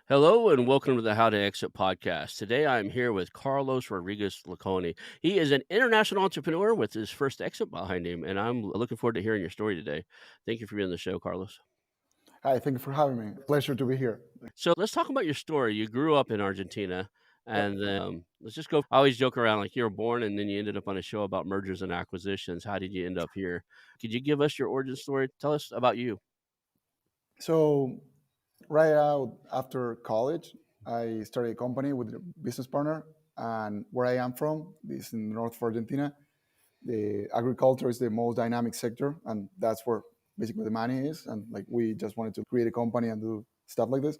Hello and welcome to the How to Exit podcast. Today I'm here with Carlos Rodriguez Laconi. He is an international entrepreneur with his first exit behind him, and I'm looking forward to hearing your story today. Thank you for being on the show, Carlos. Hi, thank you for having me. Pleasure to be here. So let's talk about your story. You grew up in Argentina, Yep. and then let's just go. I always joke around like you were born and then you ended up on a show about mergers and acquisitions. How did you end up here? Could you give us your origin story? Tell us about you. So, right out after college, I started a company with a business partner. And where I am from, this is in the north of Argentina, the agriculture is the most dynamic sector. And that's where basically the money is. And like we just wanted to create a company and do stuff like this.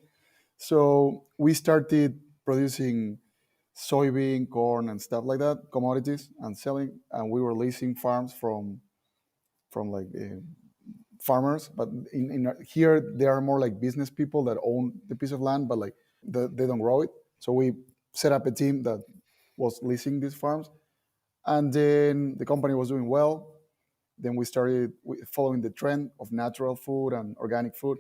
So, we started producing soybean, corn, and stuff like that, commodities, and selling. And we were leasing farms from like farmers, but in here they are more like business people that own the piece of land, but like they don't grow it. So we set up a team that was leasing these farms, and then the company was doing well. Then we started following the trend of natural food and organic food.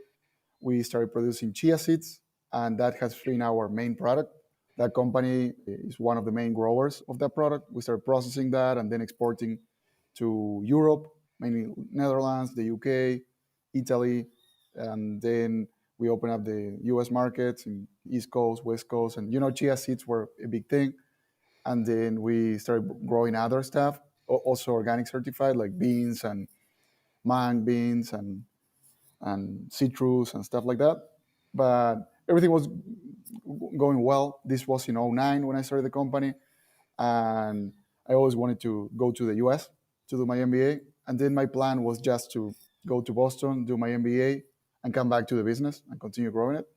We started producing chia seeds, and that has been our main product. That company is one of the main growers of that product. We started processing that and then exporting to Europe, mainly Netherlands, the UK, Italy, and then we opened up the US markets in East Coast, West Coast, and chia seeds were a big thing. And then we started growing other stuff, also organic certified, like beans and mang beans and citrus and stuff like that. But everything was going well. This was in '09 when I started the company, and I always wanted to go to the US to do my MBA. And then my plan was just to go to Boston, do my MBA, and come back to the business and continue growing it.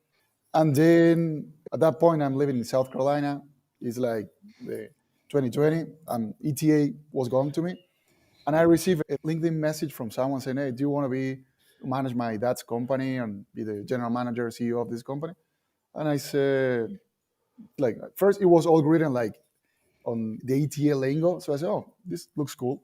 And then at that point, I'm living in South Carolina. It's like the 2020, and ETA was going to me. And I received a LinkedIn message from someone saying, "Hey, do you want to manage my dad's company and be the general manager, CEO of this company?" And I said, like, at first it was all written like on the ETA lingo. So I said, "Oh, this looks cool."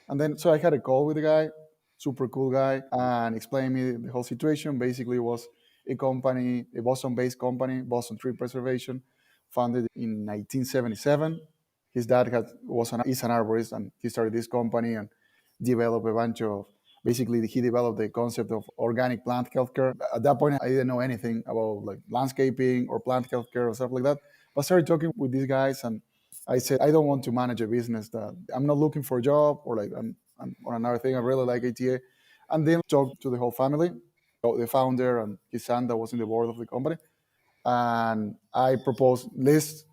And then so I had a call with the guy, super cool guy, and explained me the whole situation. Basically, it was a company, a Boston-based company, Boston Tree Preservation, founded in 1977. His dad is an arborist, and he started this company and developed a bunch of. Basically, he developed the concept of organic plant healthcare. At that point, I didn't know anything about like landscaping or plant healthcare or stuff like that. But I started talking with these guys, and I said, I don't want to manage a business that I'm not looking for a job or like I'm on another thing. I really like ATA. And then talked to the whole family, the founder and his son that was in the board of the company. And I proposed, let's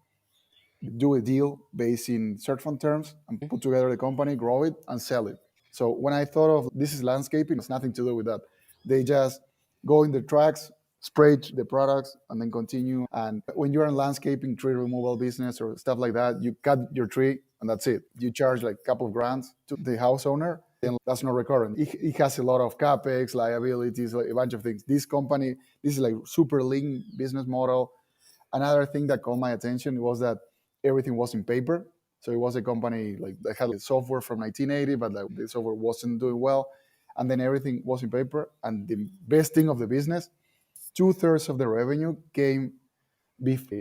do a deal based in search fund terms and put together the company, grow it, and sell it. So when I thought of this is landscaping, it's nothing to do with that. They just go in the tracks, spray the products, and then continue. And when you're in landscaping, tree removal business or stuff like that, you cut your tree and that's it. You charge like a couple of grand to the house owner, and that's not recurrent. It has a lot of capex, liabilities, like a bunch of things. This company, this is like super lean business model. Another thing that caught my attention was that everything was in paper. So it was a company like that had software from 1980, but like the software wasn't doing well. And then everything was in paper. And the best thing of the business, two-thirds of the revenue came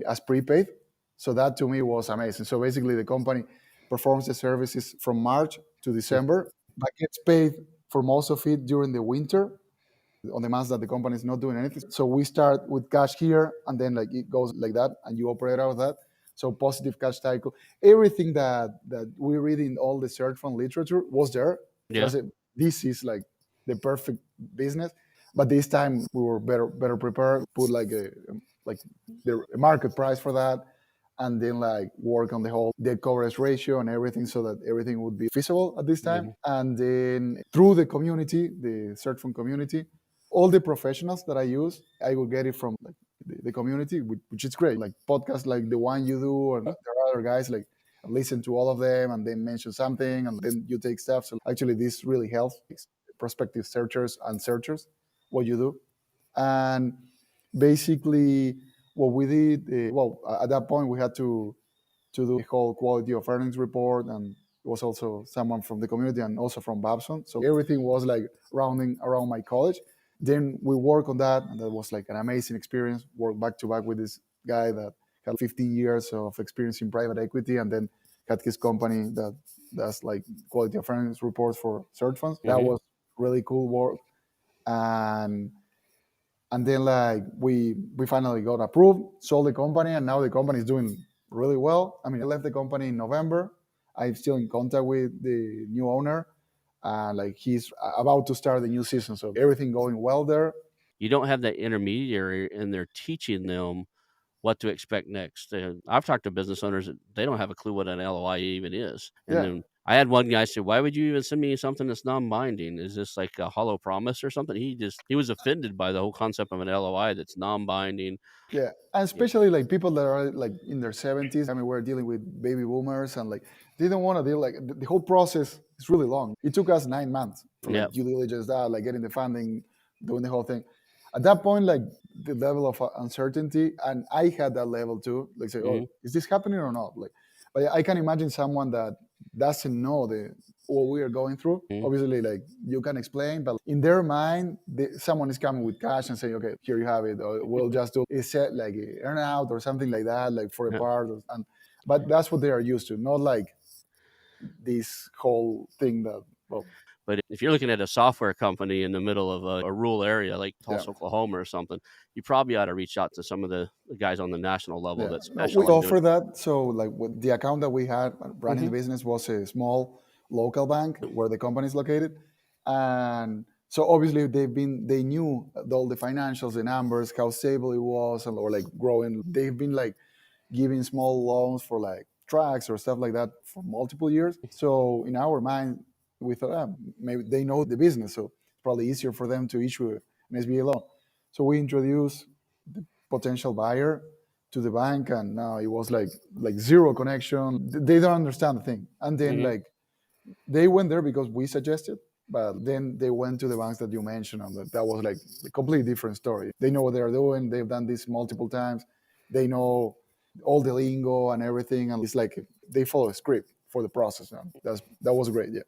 as prepaid. So that to me was amazing. So basically, the company performs the services from March to December, but gets paid for most of it during the winter on the months that the company is not doing anything. So we start with cash here, and then like it goes like that, and you operate out of that. So positive cash cycle. Everything that we read in all the search fund literature was there. So I Yeah. said, this is like the perfect business. But this time we were better prepared. Put like the market price for that, and then like work on the whole debt coverage ratio and everything so that everything would be feasible at this time. Mhm. And then through the community, the search fund community, all the professionals that I use, I will get it from like the community, which is great. Like podcasts like the one you do, and there are other guys like listen to all of them and then mention something and then you take steps. So actually, this really helps prospective searchers and searchers what you do. And basically, what we did, at that point, we had to do the whole quality of earnings report, and it was also someone from the community and also from Babson. So everything was like rounding around my college. Then we work on that, and that was like an amazing experience. Work back to back with this guy that had 15 years of experience in private equity, and then had his company that does like quality of earnings reports for search funds. That Hmm. was really cool work. And then like we finally got approved, sold the company, and now the company is doing really well. I mean, I left the company in November. I'm still in contact with the new owner, and like he's about to start the new season, so everything going well there. You don't have that intermediary, and they're teaching them what to expect next. I've talked to business owners that they don't have a clue what an LOI even is. And Yeah, then I had one guy say, "Why would you even send me something that's non-binding? Is this like a hollow promise or something?" He was offended by the whole concept of an LOI that's non-binding. yeah, and Yeah, especially like people that are like in their 70s. I mean, we're dealing with baby boomers, and like they don't want to deal like the whole process is really long. It took us 9 months for yeah, like due diligence, that like getting the funding, doing the whole thing. At that point, like the level of uncertainty, and I had that level too. Like say, oh, mhm, is this happening or not? Like, but I can imagine someone that doesn't know the what we are going through. mhm, Obviously, like you can explain, but in their mind, someone is coming with cash and saying, "Okay, here you have it," or we'll just do a set like a earn out or something like that, like for a yeah. part. And but that's what they are used to, not like this whole thing that well, But if you're looking at a software company in the middle of a rural area like yeah. Tulsa, Oklahoma or something, you probably ought to reach out to some of the guys on the national level Yeah, that no, we specialize in doing offer that. So, like, with the account that we had running the Mhm, business was a small local bank where the company is located, and so obviously they knew all the financials, the numbers, how stable it was, and or like growing. They've been like giving small loans for like trucks or stuff like that for multiple years. So in our mind, we thought maybe they know the business, so it's probably easier for them to issue an SBA loan. So we introduced the potential buyer to the bank, and now it was like zero connection. They don't understand the thing, and then mhm, like they went there because we suggested, but then they went to the banks that you mentioned, and that was like a completely different story. They know what they're doing. They've done this multiple times. They know all the lingo and everything, and it's like they follow a script for the process. And that was great. Yeah,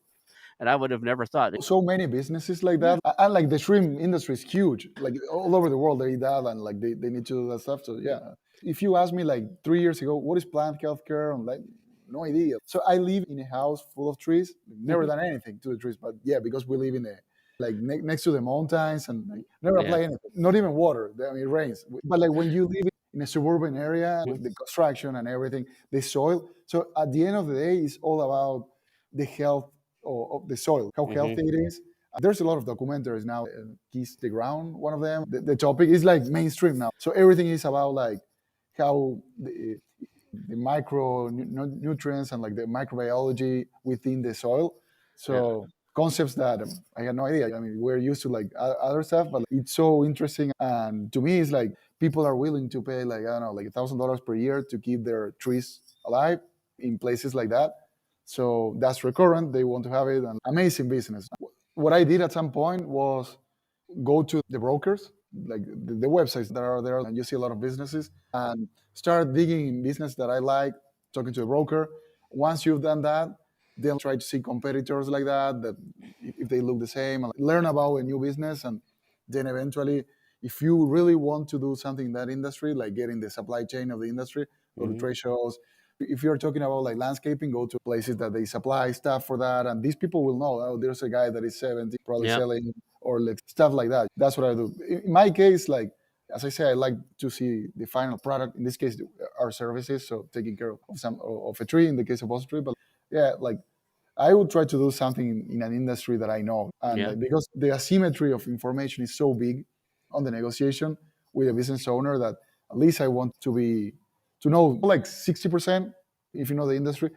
and I would have never thought so many businesses like Yeah, that, and like the shrimp industry is huge, like all over the world they eat that, and like they need to do that stuff. So yeah, if you asked me like 3 years ago what is plant healthcare, I'm like no idea. So I live in a house full of trees, never mhm, done anything to the trees, but yeah, because we live in a like next to the mountains, and like never yeah, apply anything, not even water. I mean, it rains, but like when you live in a suburban area mhm, with the construction and everything, the soil, so at the end of the day it's all about the health of the soil, how mhm, healthy it is. There's a lot of documentaries now. Kiss the Ground, one of them. The topic is like mainstream now. So everything is about like how the micro nutrients and like the microbiology within the soil. yeah, So concepts that I had no idea. I mean, we're used to like other stuff, but it's so interesting. And to me, it's like people are willing to pay like I don't know, like $1,000 per year to keep their trees alive in places like that. So that's recurrent. They want to have it, and amazing business. What I did at some point was go to the brokers, like the websites that are there, and you see a lot of businesses, and start digging in business that I like, talking to a broker. Once you've done that, then try to see competitors like that if they look the same, and learn about a new business, and then eventually, if you really want to do something in that industry, like getting the supply chain of the industry, go to mhm, trade shows. If you're talking about like landscaping, go to places that they supply stuff for that, and these people will know. Oh, there's a guy that is 70, probably yep, selling or like stuff like that. That's what I do. In my case, like as I say, I like to see the final product. In this case, our services, so taking care of some of a tree in the case of us tree. But yeah, like I would try to do something in an industry that I know, and yeah, like, because the asymmetry of information is so big on the negotiation with a business owner, that at least I want to know like 60% if you know the industry,